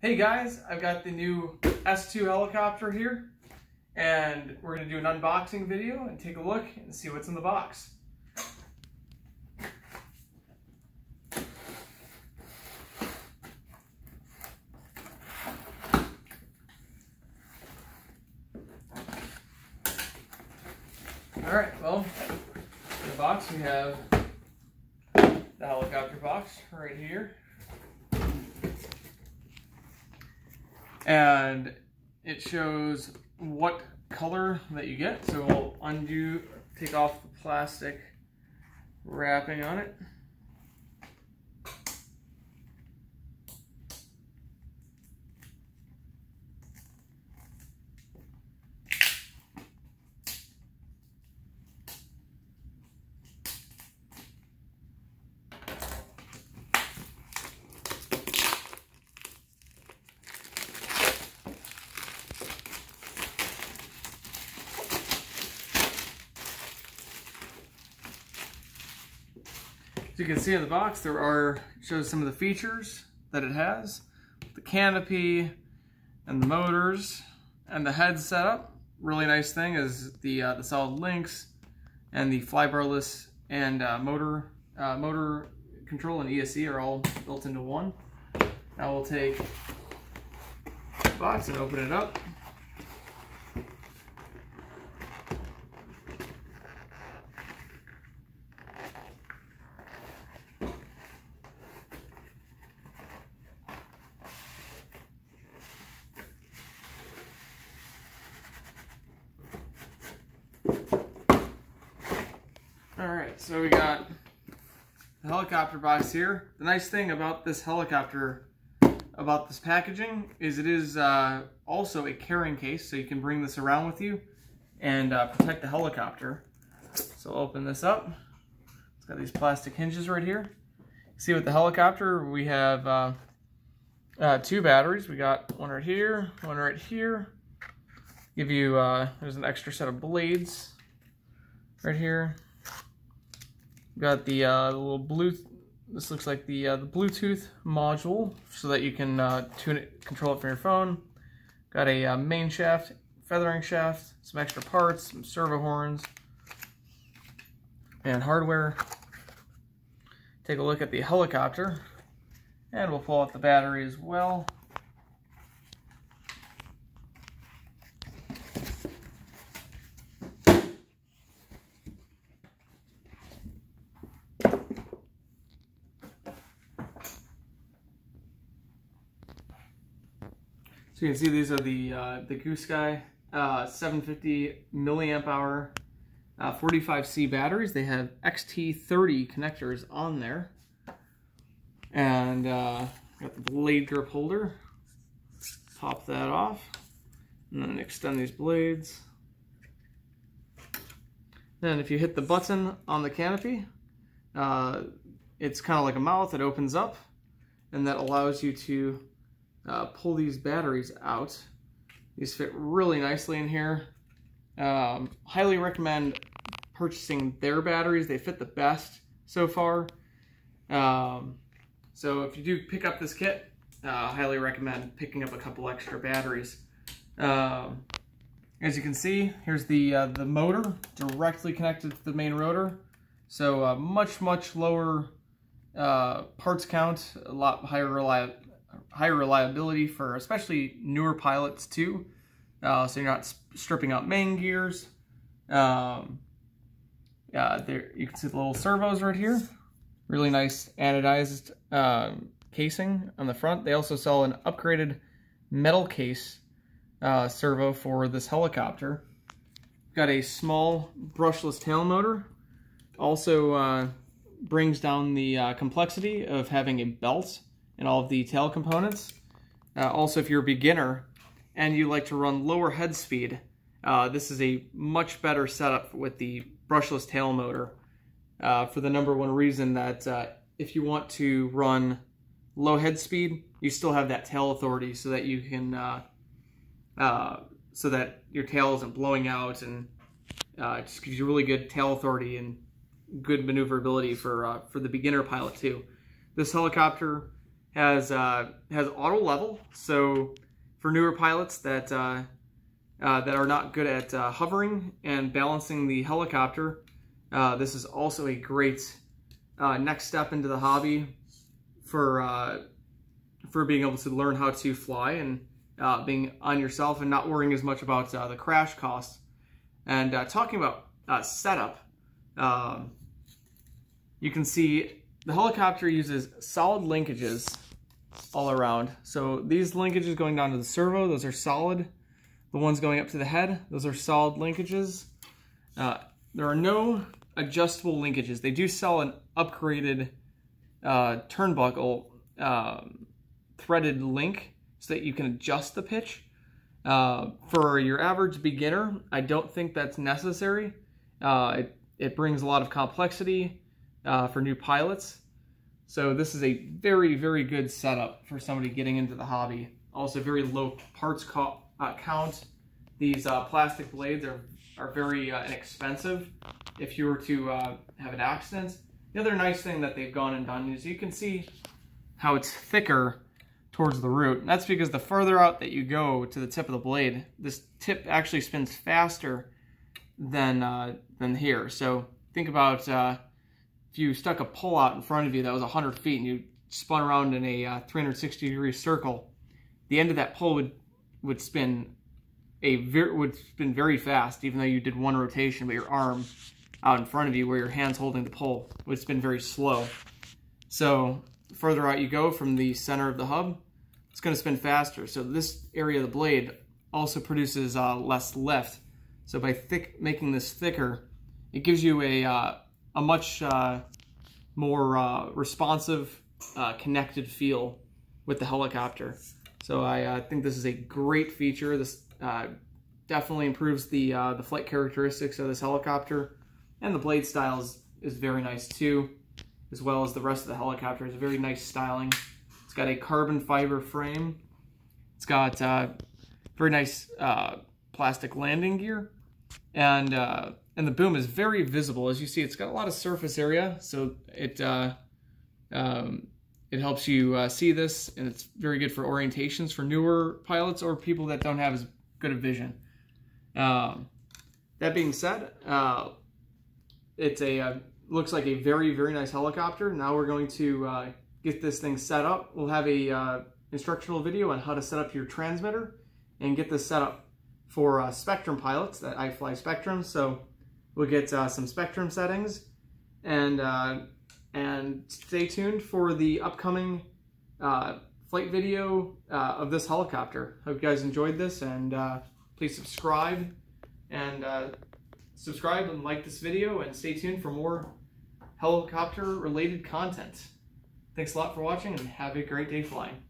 Hey guys, I've got the new S2 helicopter here, and we're going to do an unboxing video and take a look and see what's in the box. Alright, well, in the box we have the helicopter box right here. And it shows what color that you get. So we'll take off the plastic wrapping on it. As you can see in the box, it shows some of the features that it has. The canopy and the motors and the head setup. Really nice thing is the solid links and the flybarless and motor control and ESC are all built into one. Now we'll take the box and open it up. Alright, so we got the helicopter box here. The nice thing about this helicopter, about this packaging, is it is also a carrying case, so you can bring this around with you and protect the helicopter. So I'll open this up. It's got these plastic hinges right here. See, with the helicopter, we have two batteries. We got one right here, one right here. Give you, there's an extra set of blades right here. Got the little this looks like the Bluetooth module so that you can control it from your phone. Got a main shaft, feathering shaft, some extra parts, some servo horns, and hardware. Take a look at the helicopter, and we'll pull out the battery as well. So you can see these are the Goosky 750 milliamp hour 45C batteries. They have XT30 connectors on there, and got the blade grip holder. Pop that off, and then extend these blades. Then if you hit the button on the canopy, it's kind of like a mouth. It opens up, and that allows you to pull these batteries out. These fit really nicely in here. Highly recommend purchasing their batteries. They fit the best so far. So if you do pick up this kit, highly recommend picking up a couple extra batteries. As you can see, here's the motor directly connected to the main rotor. So much lower parts count, a lot higher reliability for especially newer pilots too. So you're not stripping out main gears. There you can see the little servos right here. Really nice anodized casing on the front. They also sell an upgraded metal case servo for this helicopter. Got a small brushless tail motor. Also brings down the complexity of having a belt and all of the tail components. Also, if you're a beginner and you like to run lower head speed, this is a much better setup with the brushless tail motor for the number one reason that if you want to run low head speed, you still have that tail authority so that you can, so that your tail isn't blowing out, and it just gives you really good tail authority and good maneuverability for the beginner pilot too. This helicopter has auto level, so for newer pilots that are not good at hovering and balancing the helicopter, this is also a great next step into the hobby for being able to learn how to fly and being on yourself and not worrying as much about the crash costs. And talking about setup, you can see the helicopter uses solid linkages all around. So these linkages going down to the servo, those are solid. The ones going up to the head, those are solid linkages. There are no adjustable linkages. They do sell an upgraded turnbuckle threaded link so that you can adjust the pitch. For your average beginner, I don't think that's necessary. It brings a lot of complexity for new pilots. So this is a very, very good setup for somebody getting into the hobby. Also very low parts count. These plastic blades are very inexpensive if you were to have an accident. The other nice thing that they've gone and done is you can see how it's thicker towards the root. And that's because the further out that you go to the tip of the blade, this tip actually spins faster than here. So think about if you stuck a pole out in front of you that was 100 feet and you spun around in a 360-degree circle, the end of that pole would spin very fast, even though you did one rotation, but your arm out in front of you where your hand's holding the pole would spin very slow. So the further out you go from the center of the hub, it's going to spin faster. So this area of the blade also produces less lift. So by making this thicker, it gives you a much more responsive, connected feel with the helicopter. So I think this is a great feature. This definitely improves the flight characteristics of this helicopter, and the blade style is very nice too, as well as the rest of the helicopter. It's a very nice styling. It's got a carbon fiber frame. It's got very nice plastic landing gear, and the boom is very visible. As you see, it's got a lot of surface area, so it helps you see this, and it's very good for orientations for newer pilots or people that don't have as good a vision. That being said, it looks like a very, very nice helicopter. Now we're going to get this thing set up. We'll have a instructional video on how to set up your transmitter and get this set up for Spectrum pilots that I fly Spectrum. So we'll get some Spectrum settings, and stay tuned for the upcoming flight video of this helicopter. Hope you guys enjoyed this, and please subscribe and like this video, and stay tuned for more helicopter related content. Thanks a lot for watching, and have a great day flying.